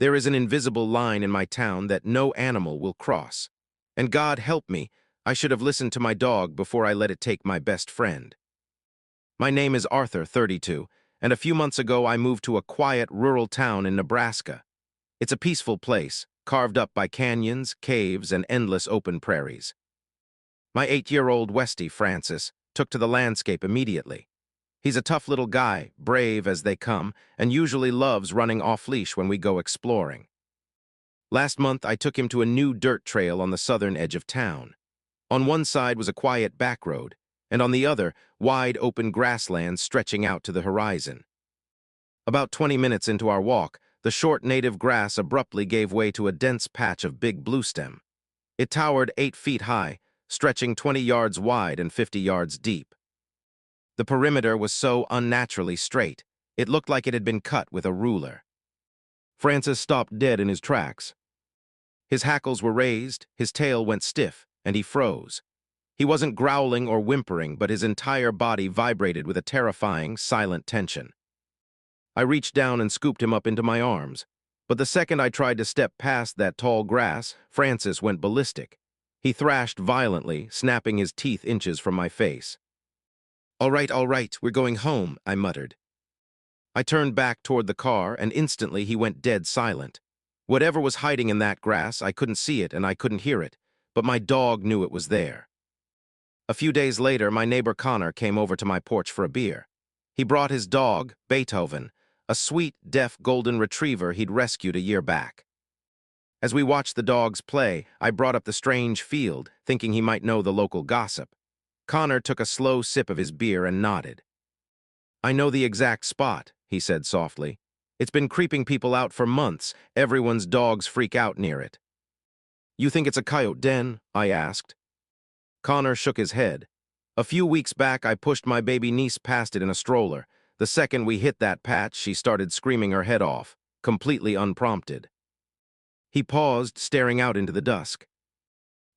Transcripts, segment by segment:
There is an invisible line in my town that no animal will cross. And God help me, I should have listened to my dog before I let it take my best friend. My name is Arthur, 32, and a few months ago I moved to a quiet rural town in Nebraska. It's a peaceful place, carved up by canyons, caves, and endless open prairies. My 8-year-old Westie, Francis, took to the landscape immediately. He's a tough little guy, brave as they come, and usually loves running off-leash when we go exploring. Last month, I took him to a new dirt trail on the southern edge of town. On one side was a quiet back road, and on the other, wide open grasslands stretching out to the horizon. About 20 minutes into our walk, the short native grass abruptly gave way to a dense patch of big bluestem. It towered 8 feet high, stretching 20 yards wide and 50 yards deep. The perimeter was so unnaturally straight, it looked like it had been cut with a ruler. Francis stopped dead in his tracks. His hackles were raised, his tail went stiff, and he froze. He wasn't growling or whimpering, but his entire body vibrated with a terrifying, silent tension. I reached down and scooped him up into my arms, but the second I tried to step past that tall grass, Francis went ballistic. He thrashed violently, snapping his teeth inches from my face. All right, we're going home," I muttered. I turned back toward the car, and instantly he went dead silent. Whatever was hiding in that grass, I couldn't see it and I couldn't hear it, but my dog knew it was there. A few days later, my neighbor Connor came over to my porch for a beer. He brought his dog, Beethoven, a sweet, deaf golden retriever he'd rescued a year back. As we watched the dogs play, I brought up the strange field, thinking he might know the local gossip. Connor took a slow sip of his beer and nodded. "I know the exact spot," he said softly. "It's been creeping people out for months. Everyone's dogs freak out near it." "You think it's a coyote den?" I asked. Connor shook his head. "A few weeks back, I pushed my baby niece past it in a stroller. The second we hit that patch, she started screaming her head off, completely unprompted." He paused, staring out into the dusk.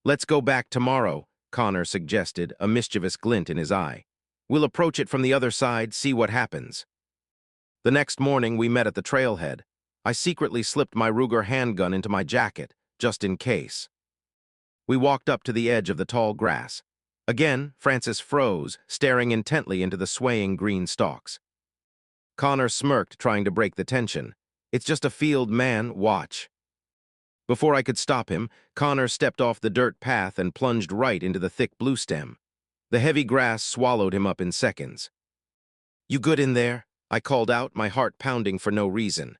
"Let's go back tomorrow," Connor suggested, a mischievous glint in his eye. "We'll approach it from the other side, see what happens." The next morning, we met at the trailhead. I secretly slipped my Ruger handgun into my jacket, just in case. We walked up to the edge of the tall grass. Again, Francis froze, staring intently into the swaying green stalks. Connor smirked, trying to break the tension. "It's just a field, man. Watch." Before I could stop him, Connor stepped off the dirt path and plunged right into the thick bluestem. The heavy grass swallowed him up in seconds. "You good in there?" I called out, my heart pounding for no reason.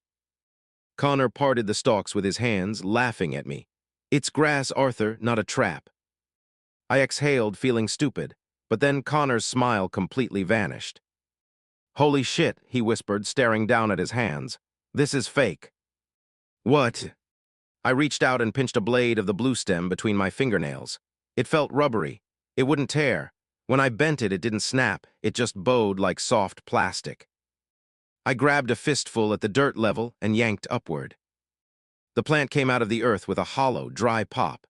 Connor parted the stalks with his hands, laughing at me. "It's grass, Arthur, not a trap." I exhaled, feeling stupid, but then Connor's smile completely vanished. "Holy shit," he whispered, staring down at his hands. "This is fake." "What?" I reached out and pinched a blade of the bluestem between my fingernails. It felt rubbery. It wouldn't tear. When I bent it, it didn't snap. It just bowed like soft plastic. I grabbed a fistful at the dirt level and yanked upward. The plant came out of the earth with a hollow, dry pop.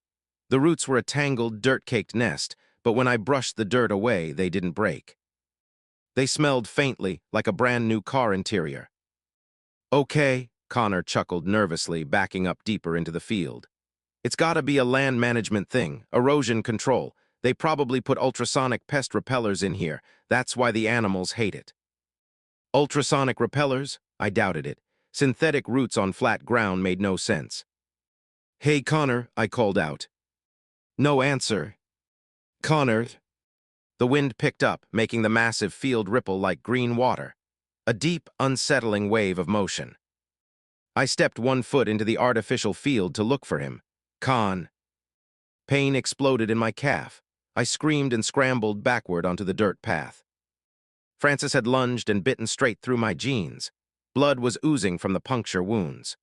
The roots were a tangled, dirt-caked nest, but when I brushed the dirt away, they didn't break. They smelled faintly, like a brand-new car interior. "Okay," Connor chuckled nervously, backing up deeper into the field. "It's gotta be a land management thing, erosion control. They probably put ultrasonic pest repellers in here. That's why the animals hate it." Ultrasonic repellers? I doubted it. Synthetic roots on flat ground made no sense. "Hey, Connor," I called out. No answer. "Connor." The wind picked up, making the massive field ripple like green water. A deep, unsettling wave of motion. I stepped 1 foot into the artificial field to look for him. Con. Pain exploded in my calf. I screamed and scrambled backward onto the dirt path. Francis had lunged and bitten straight through my jeans. Blood was oozing from the puncture wounds.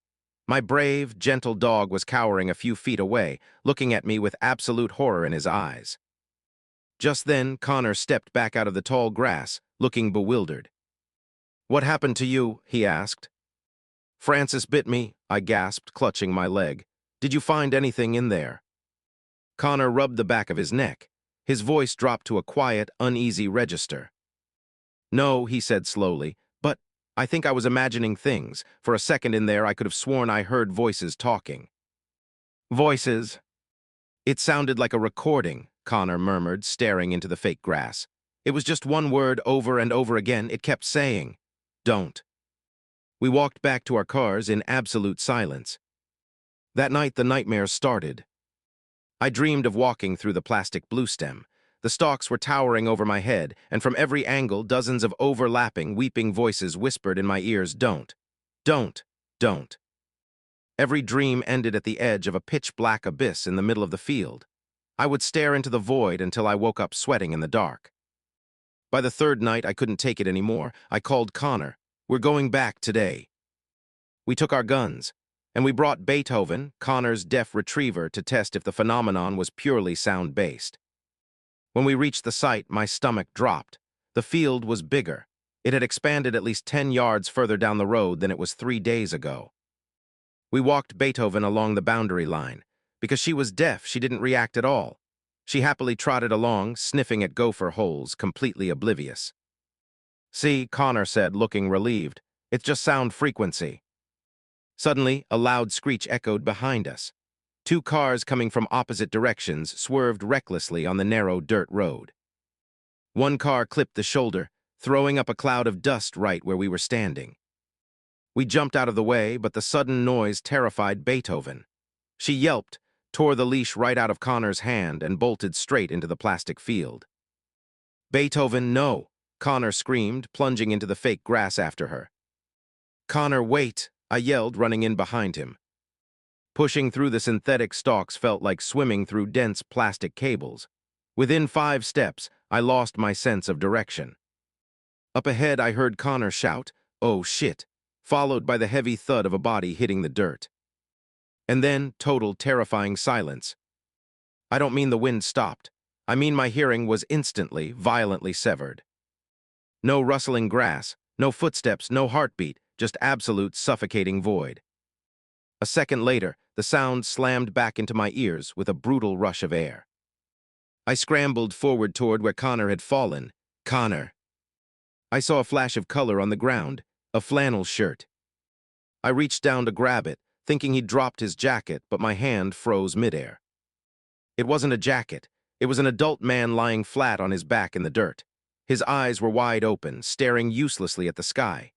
My brave, gentle dog was cowering a few feet away, looking at me with absolute horror in his eyes. Just then, Connor stepped back out of the tall grass, looking bewildered. "What happened to you?" he asked. "Francis bit me," I gasped, clutching my leg. "Did you find anything in there?" Connor rubbed the back of his neck. His voice dropped to a quiet, uneasy register. "No," he said slowly, "but I think I was imagining things. For a second in there, I could have sworn I heard voices talking. Voices. It sounded like a recording, Connor murmured, staring into the fake grass. It was just one word over and over again. It kept saying, "Don't." We walked back to our cars in absolute silence. That night, the nightmares started. I dreamed of walking through the plastic bluestem. The stalks were towering over my head, and from every angle, dozens of overlapping, weeping voices whispered in my ears, "Don't. Don't. Don't." Every dream ended at the edge of a pitch-black abyss in the middle of the field. I would stare into the void until I woke up sweating in the dark. By the third night, I couldn't take it anymore. I called Connor. "We're going back today." We took our guns, and we brought Beethoven, Connor's deaf retriever, to test if the phenomenon was purely sound-based. When we reached the site, my stomach dropped. The field was bigger. It had expanded at least 10 yards further down the road than it was 3 days ago. We walked Beethoven along the boundary line. Because she was deaf, she didn't react at all. She happily trotted along, sniffing at gopher holes, completely oblivious. "See," Connor said, looking relieved. "It's just sound frequency." Suddenly, a loud screech echoed behind us. 2 cars coming from opposite directions swerved recklessly on the narrow dirt road. One car clipped the shoulder, throwing up a cloud of dust right where we were standing. We jumped out of the way, but the sudden noise terrified Beethoven. She yelped, tore the leash right out of Connor's hand, and bolted straight into the plastic field. "Beethoven, no!" Connor screamed, plunging into the fake grass after her. "Connor, wait!" I yelled, running in behind him. Pushing through the synthetic stalks felt like swimming through dense plastic cables. Within 5 steps, I lost my sense of direction. Up ahead, I heard Connor shout, "Oh shit," followed by the heavy thud of a body hitting the dirt. And then, total terrifying silence. I don't mean the wind stopped. I mean my hearing was instantly, violently severed. No rustling grass, no footsteps, no heartbeat, just absolute suffocating void. A second later, the sound slammed back into my ears with a brutal rush of air. I scrambled forward toward where Connor had fallen. "Connor." I saw a flash of color on the ground, a flannel shirt. I reached down to grab it, thinking he'd dropped his jacket, but my hand froze midair. It wasn't a jacket. It was an adult man lying flat on his back in the dirt. His eyes were wide open, staring uselessly at the sky.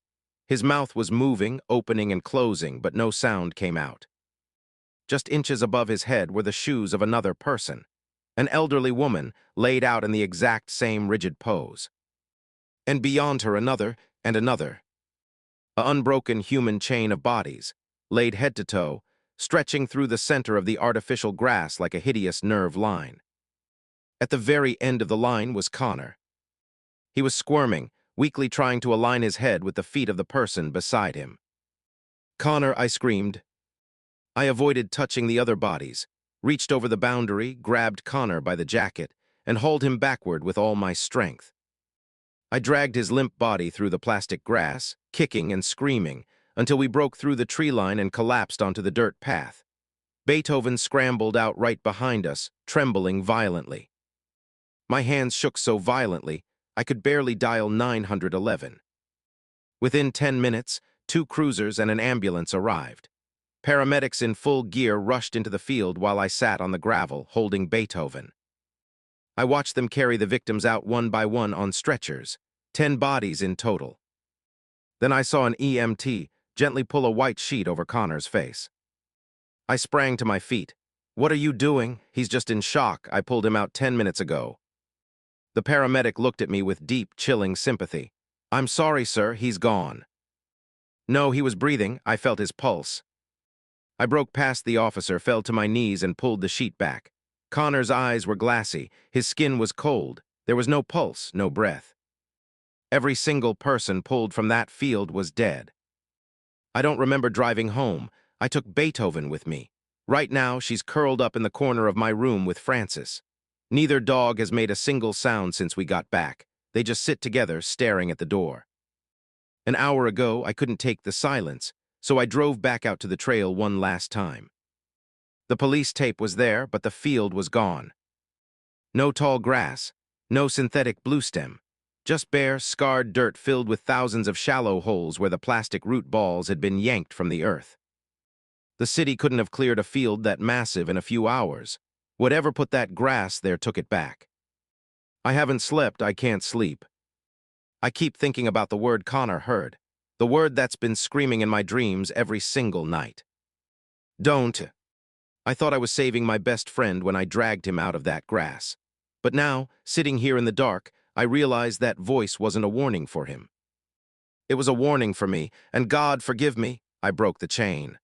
His mouth was moving, opening and closing, but no sound came out. Just inches above his head were the shoes of another person, an elderly woman laid out in the exact same rigid pose. And beyond her another and another. An unbroken human chain of bodies, laid head to toe, stretching through the center of the artificial grass like a hideous nerve line. At the very end of the line was Connor. He was squirming, weakly trying to align his head with the feet of the person beside him. "Connor," I screamed. I avoided touching the other bodies, reached over the boundary, grabbed Connor by the jacket, and hauled him backward with all my strength. I dragged his limp body through the plastic grass, kicking and screaming, until we broke through the tree line and collapsed onto the dirt path. Beethoven scrambled out right behind us, trembling violently. My hands shook so violently, I could barely dial 911. Within 10 minutes, 2 cruisers and an ambulance arrived. Paramedics in full gear rushed into the field while I sat on the gravel, holding Beethoven. I watched them carry the victims out one by one on stretchers, 10 bodies in total. Then I saw an EMT gently pull a white sheet over Connor's face. I sprang to my feet. "What are you doing? He's just in shock. I pulled him out 10 minutes ago." The paramedic looked at me with deep, chilling sympathy. "I'm sorry, sir, he's gone." No, he was breathing. I felt his pulse. I broke past the officer, fell to my knees, and pulled the sheet back. Connor's eyes were glassy. His skin was cold. There was no pulse, no breath. Every single person pulled from that field was dead. I don't remember driving home. I took Beethoven with me. Right now, she's curled up in the corner of my room with Francis. Neither dog has made a single sound since we got back. They just sit together, staring at the door. An hour ago, I couldn't take the silence, so I drove back out to the trail one last time. The police tape was there, but the field was gone. No tall grass, no synthetic bluestem, Just bare, scarred dirt filled with thousands of shallow holes where the plastic root balls had been yanked from the earth. The city couldn't have cleared a field that massive in a few hours. Whatever put that grass there took it back. I haven't slept, I can't sleep. I keep thinking about the word Connor heard, the word that's been screaming in my dreams every single night. Don't. I thought I was saving my best friend when I dragged him out of that grass. But now, sitting here in the dark, I realize that voice wasn't a warning for him. It was a warning for me, and God forgive me, I broke the chain.